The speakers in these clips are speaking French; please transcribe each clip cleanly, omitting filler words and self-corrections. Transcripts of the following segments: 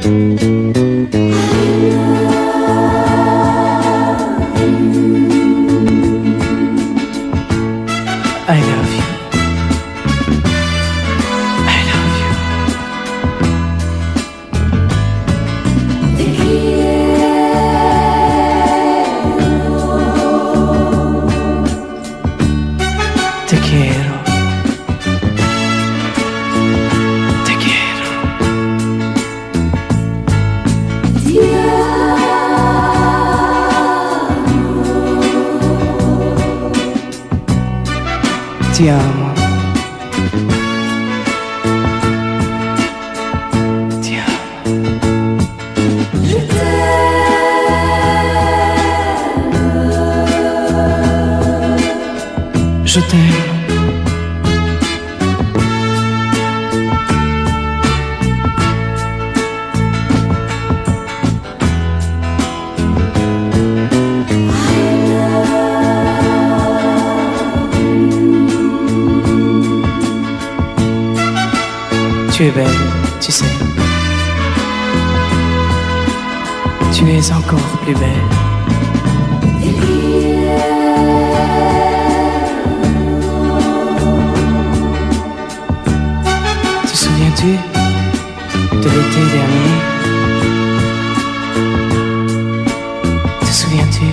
I love you. I love you. Te quiero. Te quiero. Ti amo. Ti amo. Je t'aime. Tu es belle, tu sais. Tu es encore plus belle. Te souviens-tu de l'été dernier? Te souviens-tu?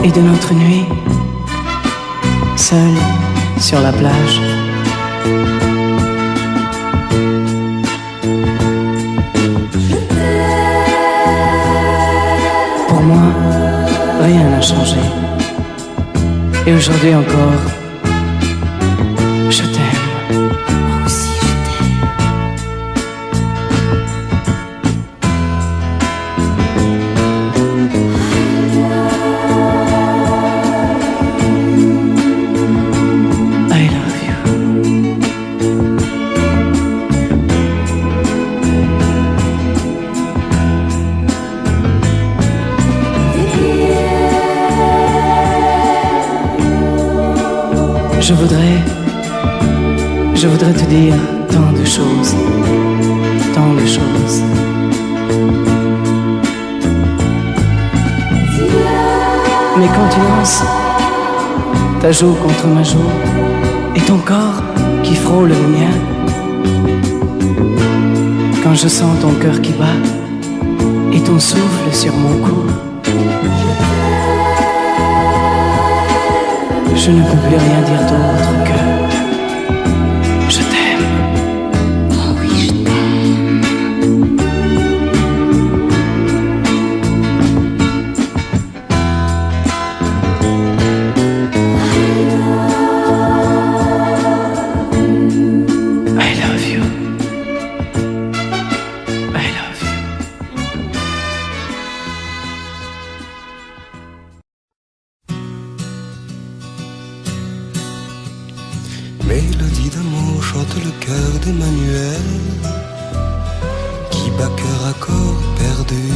Et de notre nuit, seul sur la plage. Pour moi, rien n'a changé. Et aujourd'hui encore, je t'aime. Moi aussi, je t'aime. I love you. Je voudrais te dire tant de choses, tant de choses. Mais quand tu lances ta joue contre ma joue et ton corps qui frôle le mien, quand je sens ton cœur qui bat et ton souffle sur mon cou, je ne peux plus rien dire d'autre que je t'aime. Oh oui, je t'aime. I love you. I love you. Mélodie d'amour chante le cœur d'Emmanuel, qui bat cœur à corps perdu.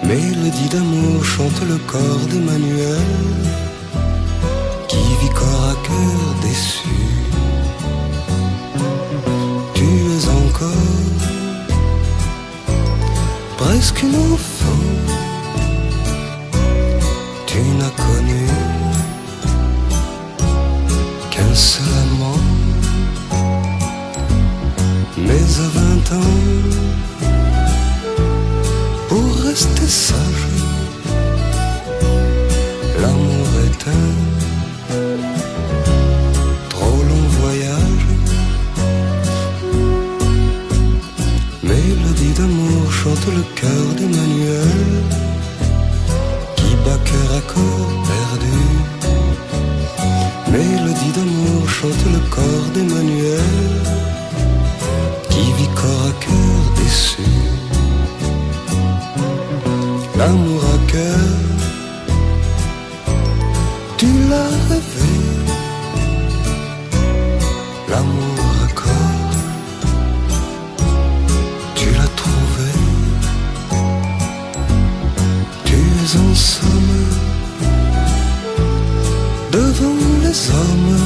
Mélodie d'amour chante le corps d'Emmanuel, qui vit corps à cœur déçu. Tu es encore presque une enfant, tu n'as connu qu'un seul amant. Mais à 20 ans, pour rester sage, l'amour est un trop long voyage. Mélodie d'amour chante le cœur d'Emmanuel, qui bat cœur à corps perdu. Mélodie d'amour chante le corps d'Emmanuel, qui vit corps à cœur déçu. L'amour à cœur, tu l'as rêvé. L'amour à corps, tu l'as trouvé. Tu es en somme devant les hommes,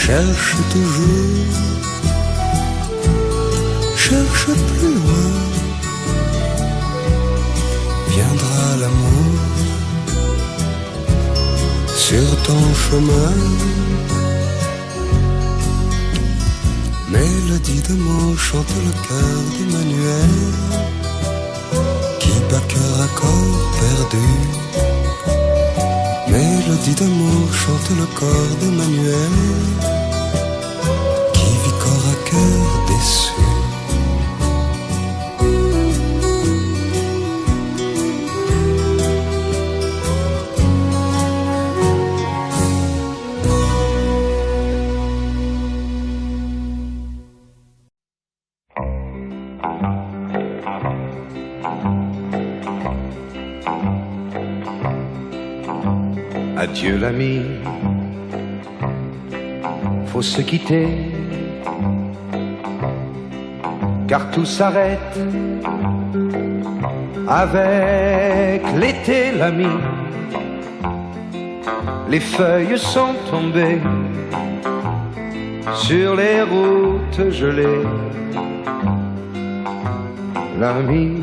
cherche toujours, cherche plus loin, viendra l'amour sur ton chemin. Mélodie de mots chante le cœur d'Emmanuel, qui bat cœur à corps perdu. Mélodie d'amour chante le corps d'Emmanuel, qui vit corps à cœur déçu. Adieu l'ami, faut se quitter, car tout s'arrête avec l'été l'ami. Les feuilles sont tombées sur les routes gelées, l'ami.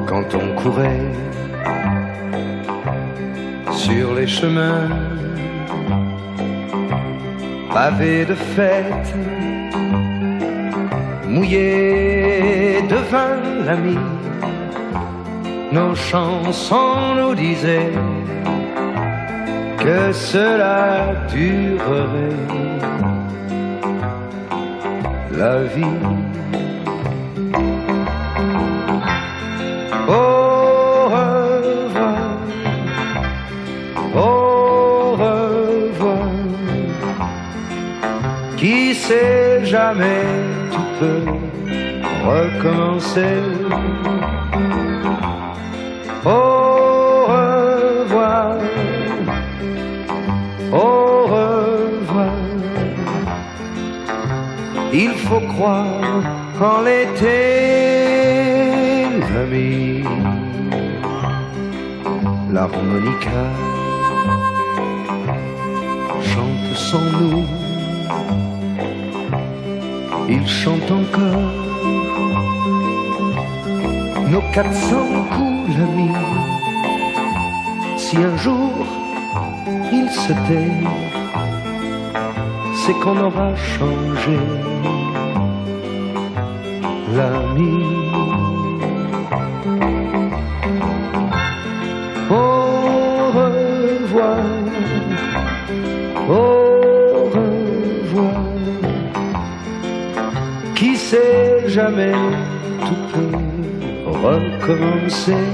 Quand on courait sur les chemins pavés de fêtes, mouillés de vin, l'ami, nos chansons nous disaient que cela durerait, la vie. Au revoir, au revoir. Qui sait, jamais tu peux recommencer. Au revoir, au revoir. Il faut croire en l'été, l'ami. L'harmonica chante sans nous, il chante encore nos 400 coups, l'ami. Si un jour il se tait, c'est qu'on aura changé, l'ami. Au revoir, au revoir. Qui sait, jamais tout peut recommencer.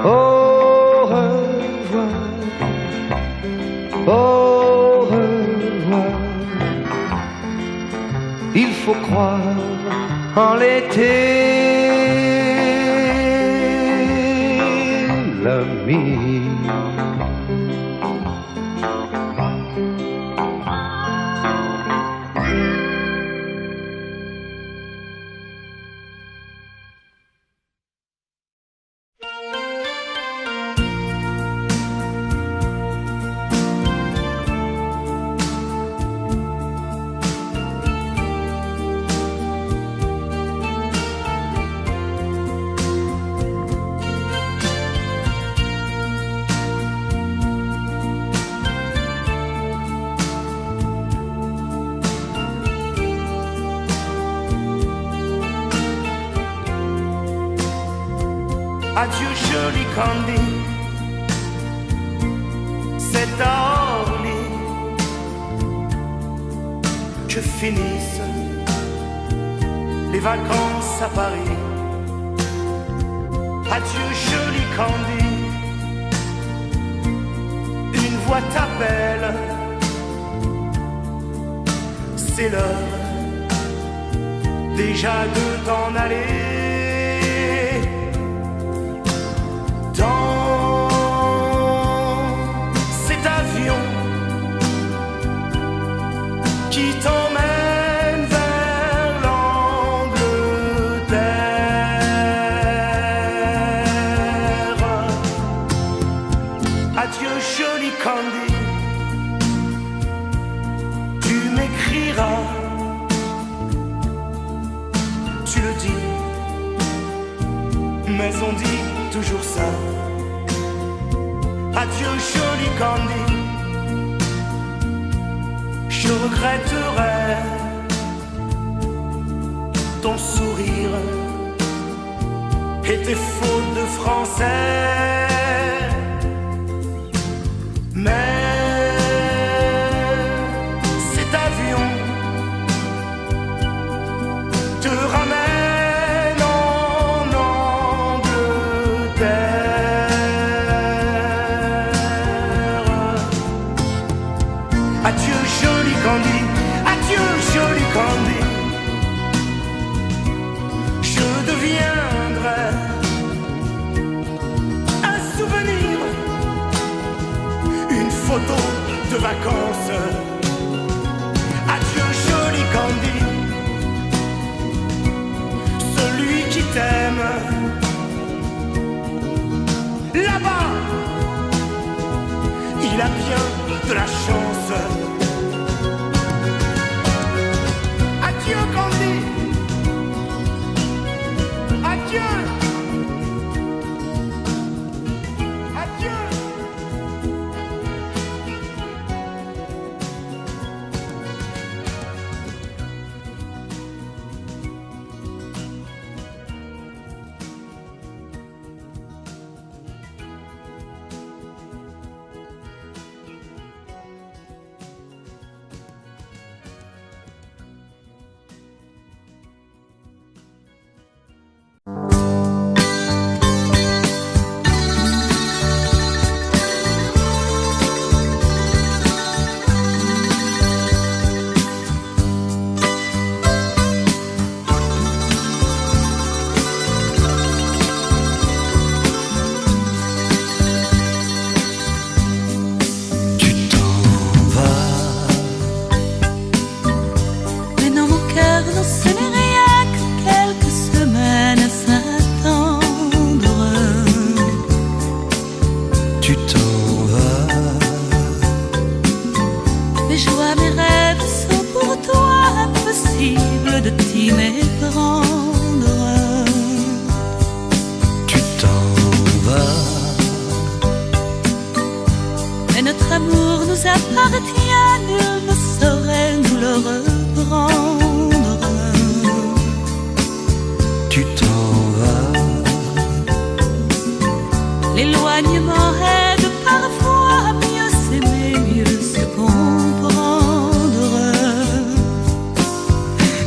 Au revoir, au revoir. Il faut croire en l'été, l'ami. Adieu joli Candy, c'est à Orly que finissent les vacances à Paris. Adieu joli Candy, une voix t'appelle, c'est l'heure déjà de t'en aller. Qui t'emmène vers l'Angleterre. adieu joli Candy. Tu m'écriras, tu le dis, mais on dit toujours ça. Adieu joli Candy. Je regretterai ton sourire et tes fautes de français. Mais cet avion te ramène en Angleterre. Adieu joli Candy, adieu joli Candy. Je deviendrai un souvenir, une photo de vacances. Adieu joli Candy. Celui qui t'aime là-bas, il a bien de la chance. Adieu Candy. Adieu. Adieu. De t'y méprendre. Tu t'en vas. Mais notre amour nous appartient, nul ne saurait nous le reprendre. Tu t'en vas. L'éloignement aide parfois à mieux s'aimer, mieux se comprendre.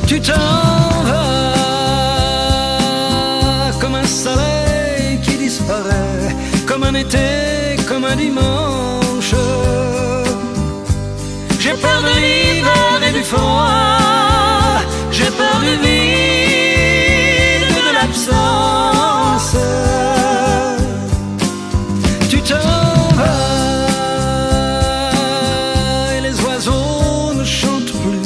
Tu t'en vas comme un soleil qui disparaît, comme un été, comme un dimanche. J'ai peur de l'hiver et du froid, j'ai peur du vide, de l'absence. Tu t'en vas et les oiseaux ne chantent plus,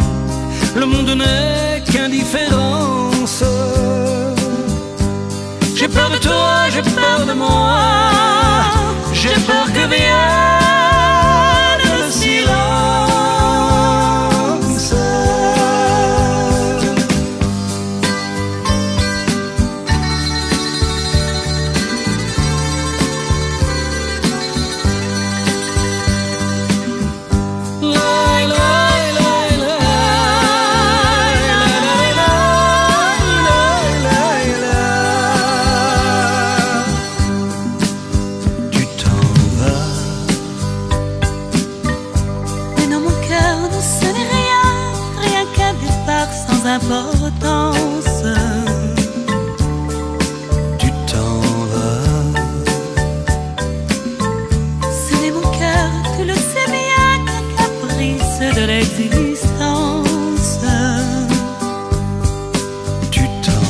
le monde n'est qu'indifférence. J'ai peur de toi, j'ai peur de moi, j'ai peur que vienne le silence. Importance. Tu t'en vas. Ce n'est mon cœur, tu le sais bien, qu'un caprice de l'existence. Tu t'en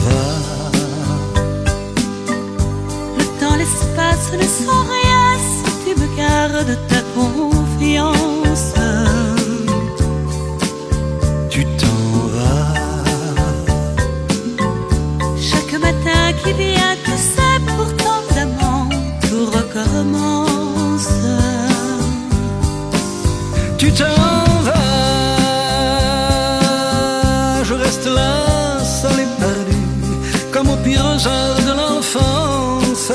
vas. Le temps, l'espace ne sont rien si tu me gardes ta confiance. Tu t'en vas. Chaque matin qui vient, tu sais, pour tant d'amants, tout recommence. Tu t'en vas, je reste là, seul et perdu, comme aux pires heures de l'enfance.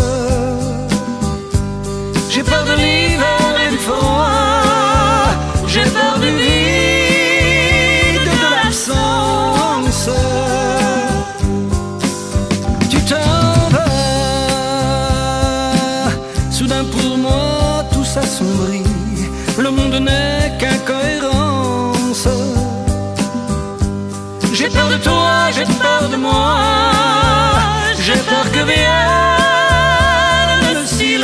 J'ai peur de l'hiver et du froid, j'ai peur du vide, de l'absence. Tu t'en vas, soudain pour moi tout s'assombrit, le monde n'est qu'incohérence. J'ai peur de toi, j'ai peur de moi, j'ai peur que vienne le silence.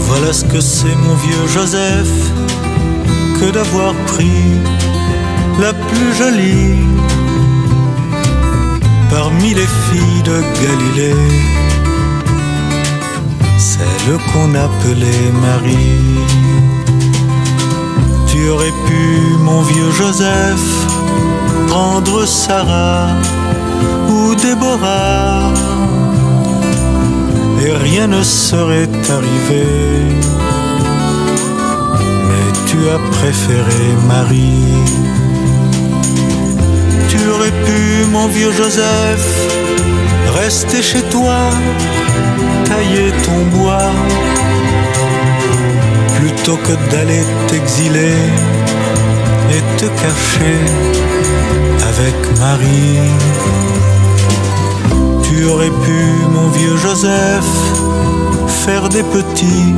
Voilà ce que c'est mon vieux Joseph, que d'avoir pris la plus jolie parmi les filles de Galilée, celle qu'on appelait Marie. Tu aurais pu, mon vieux Joseph, prendre Sarah ou Déborah, et rien ne serait arrivé. Mais tu as préféré Marie. Tu aurais pu, mon vieux Joseph, rester chez toi, tailler ton bois, plutôt que d'aller t'exiler et te cacher avec Marie. Tu aurais pu, mon vieux Joseph, faire des petits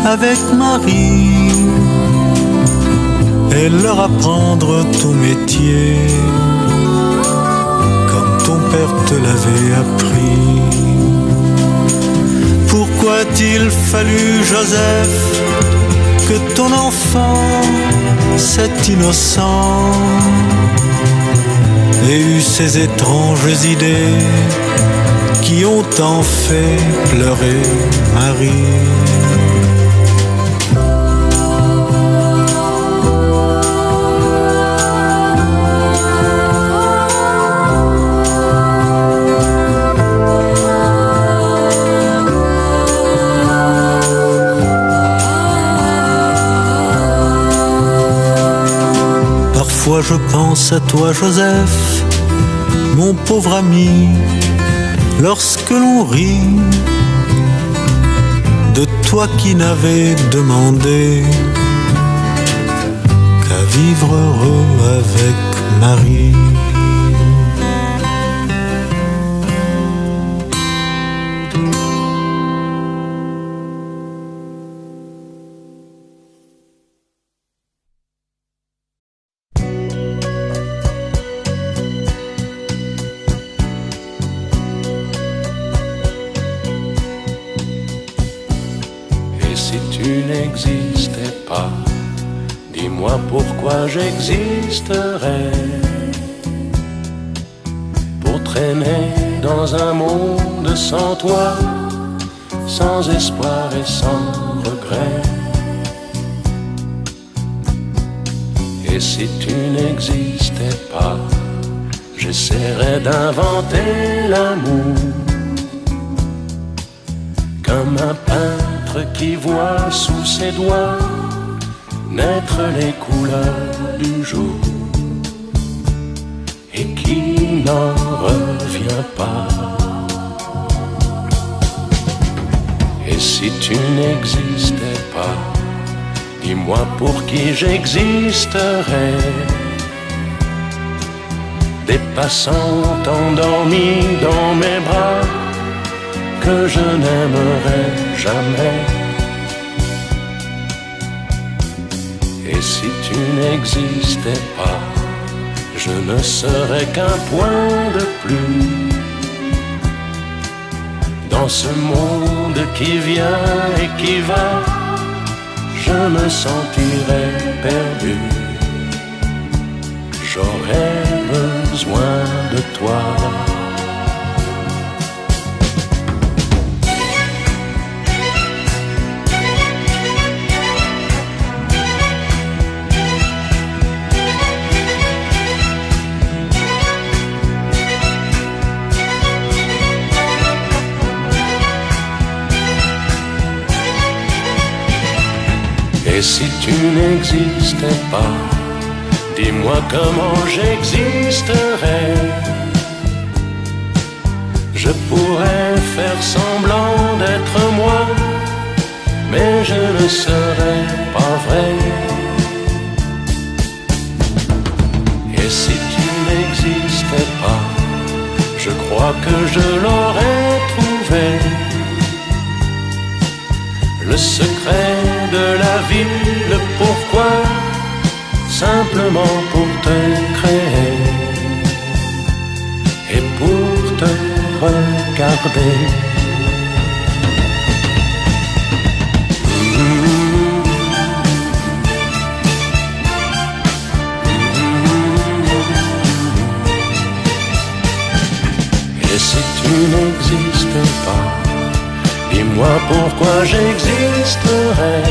avec Marie et leur apprendre ton métier comme ton père te l'avait appris. Pourquoi a-t-il fallu, Joseph, que ton enfant, cet innocent, ait eu ces étranges idées qui ont tant fait pleurer Marie? Parfois je pense à toi, Joseph, mon pauvre ami, lorsque l'on rit de toi qui n'avais demandé qu'à vivre heureux avec Marie. N'existais pas, dis-moi pourquoi j'existerais, pour traîner dans un monde sans toi, sans espoir et sans regret. Et si tu n'existais pas, j'essaierais d'inventer l'amour, comme un peintre qui voit sous ses doigts naître les couleurs du jour et qui n'en revient pas. Et si tu n'existais pas, dis-moi pour qui j'existerais, des passants endormis dans mes bras que je n'aimerai jamais. Et si tu n'existais pas, je ne serais qu'un point de plus dans ce monde qui vient et qui va. Je me sentirais perdu. J'aurais besoin de toi. Et si tu n'existais pas, dis-moi comment j'existerais. Je pourrais faire semblant d'être moi, mais je ne serais pas vrai. Et si tu n'existais pas, je crois que je l'aurais trouvé. Le secret de la vie, le pourquoi, simplement pour te créer et pour te regarder. Et si tu n'existes pas, dis-moi pourquoi j'existerais.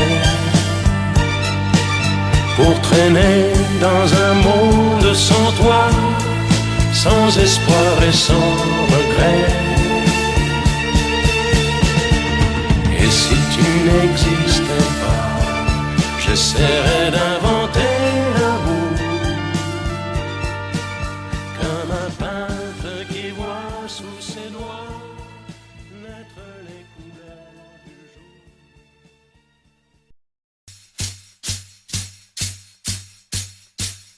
Pour traîner dans un monde sans toi, sans espoir et sans regret. Et si tu n'existais pas, j'essaierais d'inventer l'amour, comme un peintre qui voit sous ses doigts naître les couleurs du jour.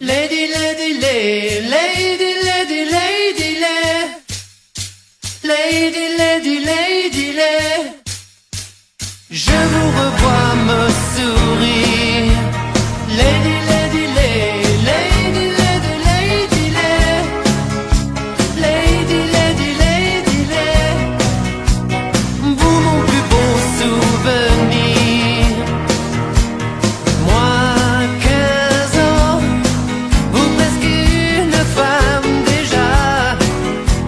Lady, lady, lady, lady, lady, lady, lady, lady, lady, lady. Je vous revois me sourire. Lady, lady, lady, lady, lady, lady, lady, lady, lady, lady. Vous mon plus beau souvenir. Moi, 15 ans, vous presque une femme déjà.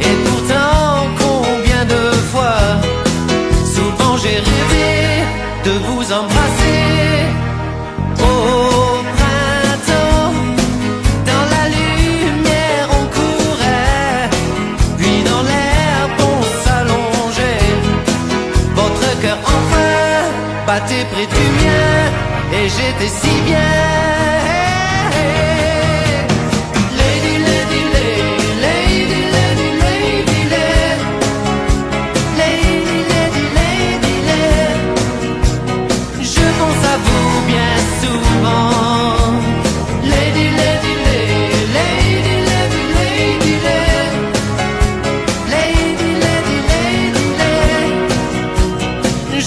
Et pourtant, combien de fois, souvent j'ai rêvé de vous embrasser. Au printemps, dans la lumière on courait, puis dans l'herbe on s'allongeait. Votre cœur enfin battait près du mien, et j'étais si bien. Lady, lady, lady, lady, lady, lady, lady, lady, lady, lady. Je pense à vous bien souvent. Lady, lady, lady, lady, lady, lady, lady, lady, lady, lady.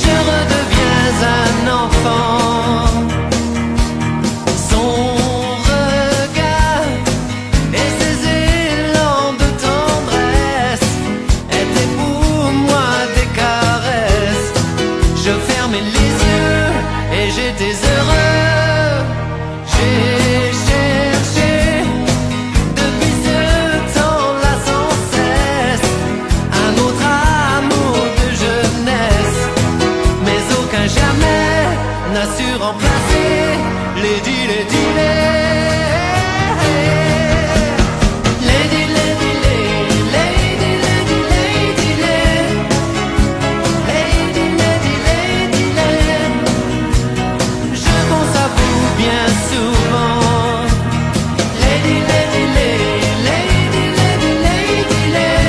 Je redeviens un enfant. Son regard et ses élans de tendresse étaient pour moi des caresses. Je fermais les yeux et j'étais heureux. J'ai cherché depuis ce temps-là sans cesse un autre amour de jeunesse, mais aucun jamais n'a su remplacer Lady, Lady, Lady, Lady, Lady, Lady, Lady, Lady, Lady, Lady, Lady. Je pense à vous bien souvent. Lady, Lady, Lady, Lady, Lady, Lady, Lady,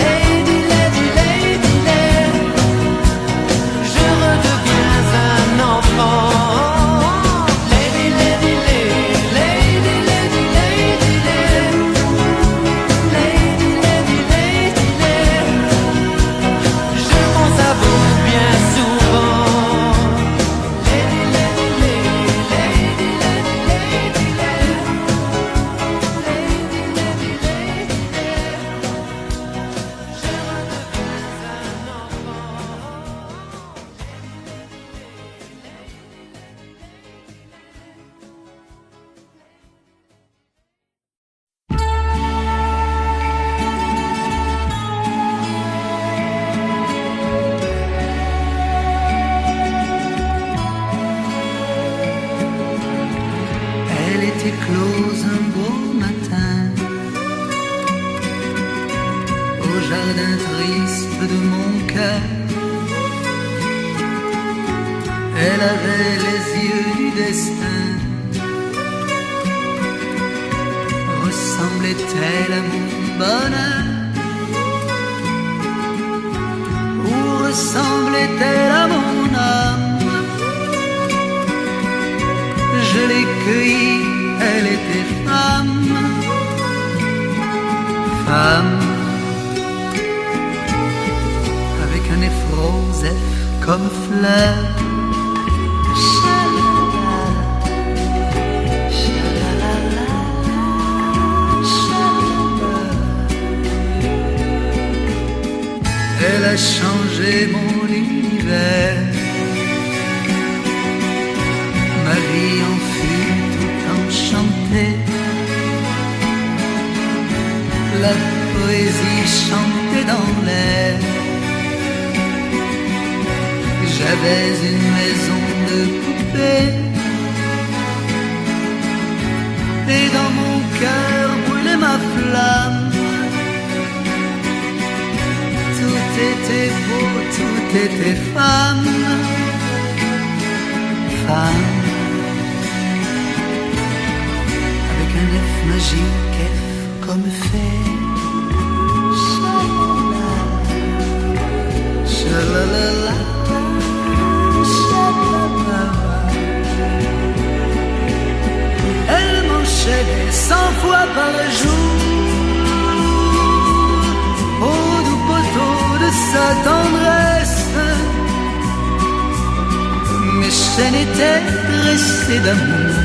Lady, Lady, Lady. Je redeviens un enfant. éclose un beau matin au jardin triste de mon cœur. Elle avait les yeux du destin. Ressemblait-elle à mon bonheur? Ou ressemblait-elle à mon âme? Je l'ai cueillie, elle était femme. Femme, avec un effet rosef comme fleur. Elle a changé mon univers. Ma vie en fut tout enchantée. La poésie chantait dans l'air. J'avais une maison de poupée. Et dans mon cœur brûlait ma flamme. Tout était beau, tout était femme. Femme, avec un F magique, F comme fait. Shalalala, shalalala. Elle m'enchaînait 100 fois par jour au doux poteau de sa tendresse. Mes chaînes étaient dressées d'amour.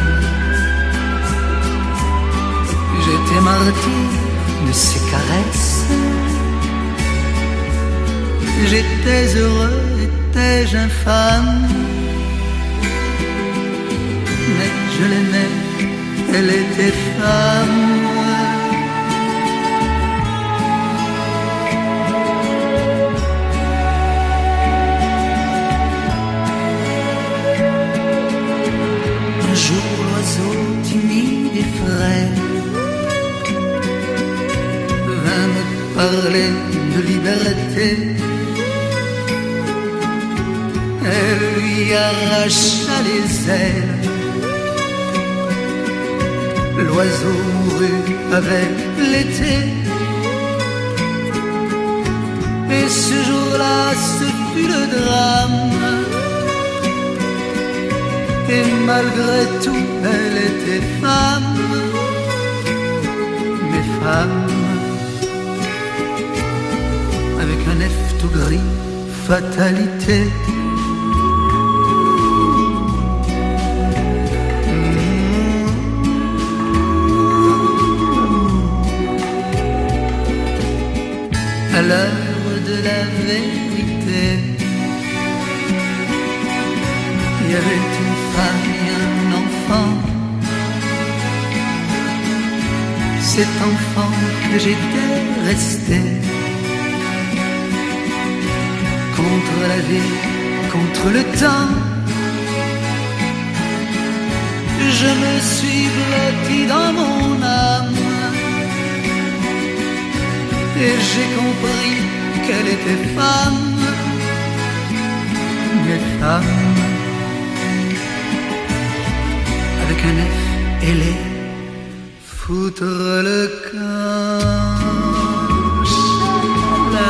J'étais martyr de ses caresses. J'étais heureux, étais-je infâme? Mais je l'aimais, elle était femme. Un jour l'oiseau timide et frais vint me parler de liberté. Elle lui arracha les ailes. L'oiseau mourut avec l'été. Et ce jour-là, ce fut le drame. Et malgré tout, elle était femme. Mais femme, avec un F tout gris, fatalité. À l'heure de la vérité, il y avait une femme et un enfant. Cet enfant que j'étais resté contre la vie, contre le temps. Je me suis blotti dans mon âme. Et j'ai compris qu'elle était femme, mais femme, avec un F, elle est foutre le camp. Shalalala,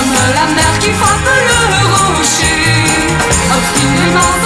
comme la mer qui frappe le rocher, obstinément